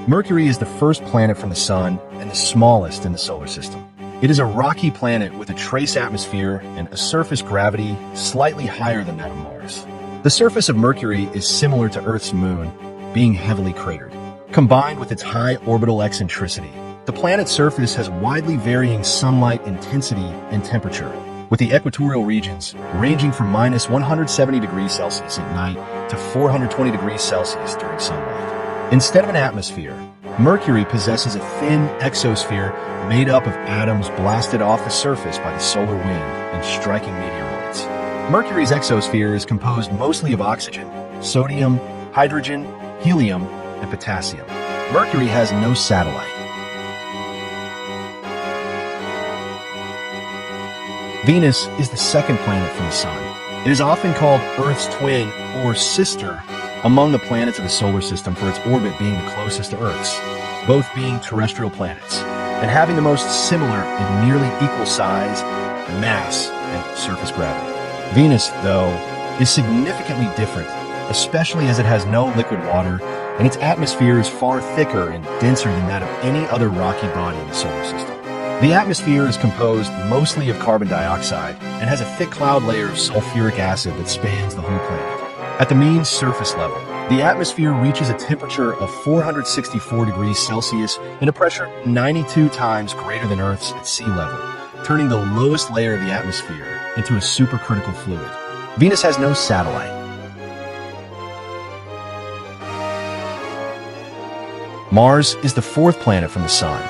Mercury is the first planet from the Sun and the smallest in the solar system. It is a rocky planet with a trace atmosphere and a surface gravity slightly higher than that of Mars. The surface of Mercury is similar to Earth's moon, being heavily cratered. Combined with its high orbital eccentricity, the planet's surface has widely varying sunlight intensity and temperature, with the equatorial regions ranging from minus 170 degrees Celsius at night to 420 degrees Celsius during sunlight. Instead of an atmosphere, Mercury possesses a thin exosphere made up of atoms blasted off the surface by the solar wind and striking meteoroids. Mercury's exosphere is composed mostly of oxygen, sodium, hydrogen, helium, and potassium. Mercury has no satellite. Venus is the second planet from the Sun. It is often called Earth's twin or sister among the planets of the solar system for its orbit being the closest to Earth's, both being terrestrial planets, and having the most similar and nearly equal size, mass, and surface gravity. Venus, though, is significantly different, especially as it has no liquid water, and its atmosphere is far thicker and denser than that of any other rocky body in the solar system. The atmosphere is composed mostly of carbon dioxide and has a thick cloud layer of sulfuric acid that spans the whole planet. At the mean surface level, the atmosphere reaches a temperature of 464 degrees Celsius and a pressure 92 times greater than Earth's at sea level, turning the lowest layer of the atmosphere into a supercritical fluid. Venus has no satellite. Mars is the fourth planet from the Sun.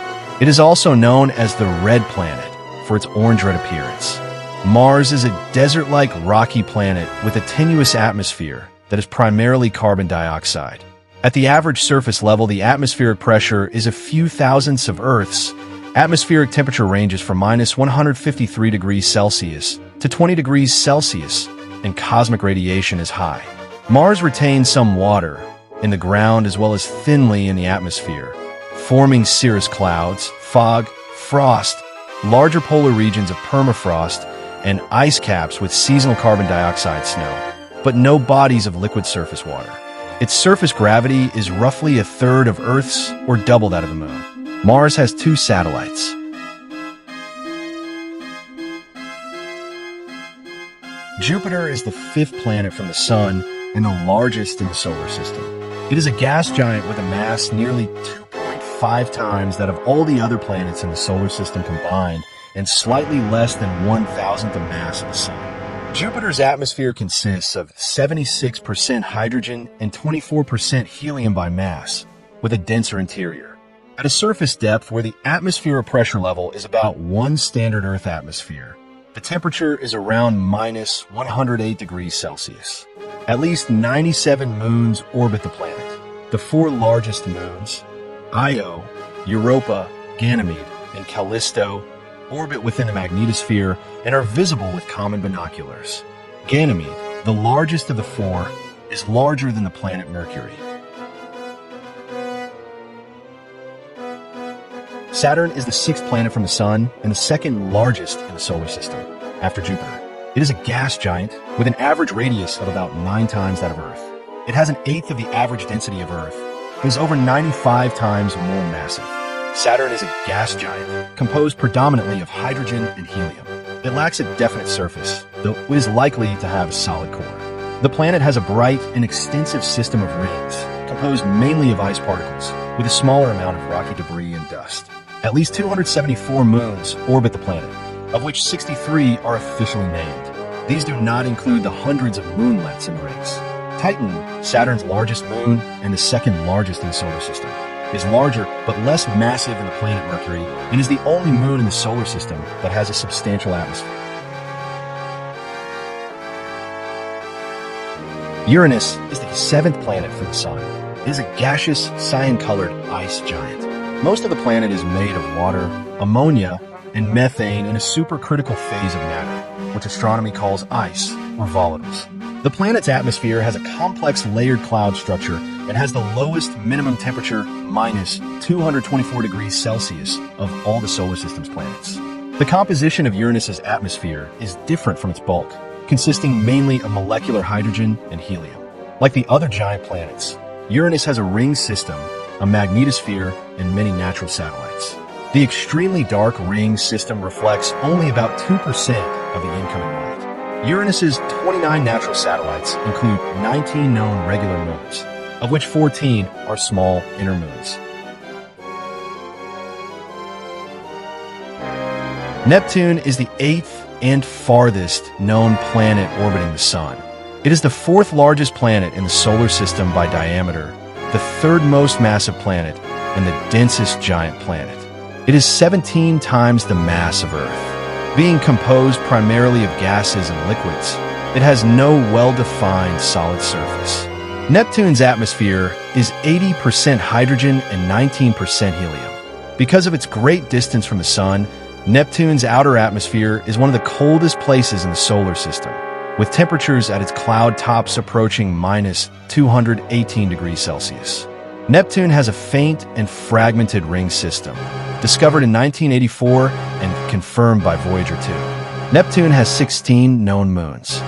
It is also known as the Red Planet for its orange-red appearance. Mars is a desert-like rocky planet with a tenuous atmosphere that is primarily carbon dioxide. At the average surface level, the atmospheric pressure is a few thousandths of Earth's. Atmospheric temperature ranges from minus 153 degrees Celsius to 20 degrees Celsius, and cosmic radiation is high. Mars retains some water in the ground as well as thinly in the atmosphere, forming cirrus clouds, fog, frost, larger polar regions of permafrost, and ice caps with seasonal carbon dioxide snow, but no bodies of liquid surface water. Its surface gravity is roughly a third of Earth's or double that of the Moon. Mars has 2 satellites. Jupiter is the 5th planet from the Sun and the largest in the solar system. It is a gas giant with a mass nearly 2.5 times that of all the other planets in the solar system combined, and slightly less than 1,000th the mass of the Sun. Jupiter's atmosphere consists of 76% hydrogen and 24% helium by mass, with a denser interior. At a surface depth where the atmosphere pressure level is about 1 standard Earth atmosphere, the temperature is around minus 108 degrees Celsius. At least 97 moons orbit the planet. The 4 largest moons, Io, Europa, Ganymede, and Callisto, orbit within the magnetosphere and are visible with common binoculars. Ganymede, the largest of the 4, is larger than the planet Mercury. Saturn is the 6th planet from the Sun and the 2nd largest in the solar system, after Jupiter. It is a gas giant with an average radius of about 9 times that of Earth. It has 1/8 of the average density of Earth and is over 95 times more massive. Saturn is a gas giant composed predominantly of hydrogen and helium. It lacks a definite surface, though it is likely to have a solid core. The planet has a bright and extensive system of rings, composed mainly of ice particles, with a smaller amount of rocky debris and dust. At least 274 moons orbit the planet, of which 63 are officially named. These do not include the hundreds of moonlets and rings. Titan, Saturn's largest moon and the 2nd largest in the solar system, is larger but less massive than the planet Mercury and is the only moon in the solar system that has a substantial atmosphere. Uranus is the 7th planet from the Sun. It is a gaseous, cyan-colored ice giant. Most of the planet is made of water, ammonia, and methane in a supercritical phase of matter, which astronomy calls ice or volatiles. The planet's atmosphere has a complex layered cloud structure and has the lowest minimum temperature, minus 224 degrees Celsius, of all the solar system's planets. The composition of Uranus's atmosphere is different from its bulk, consisting mainly of molecular hydrogen and helium. Like the other giant planets, Uranus has a ring system a magnetosphere, and many natural satellites. The extremely dark ring system reflects only about 2% of the incoming light. Uranus's 29 natural satellites include 19 known regular moons, of which 14 are small inner moons. Neptune is the eighth and farthest known planet orbiting the Sun. It is the fourth largest planet in the solar system by diameter, the third most massive planet, and the densest giant planet. It is 17 times the mass of Earth. Being composed primarily of gases and liquids, it has no well-defined solid surface. Neptune's atmosphere is 80% hydrogen and 19% helium. Because of its great distance from the Sun, Neptune's outer atmosphere is one of the coldest places in the solar system, with temperatures at its cloud tops approaching minus 218 degrees Celsius. Neptune has a faint and fragmented ring system, discovered in 1984 and confirmed by Voyager 2. Neptune has 16 known moons.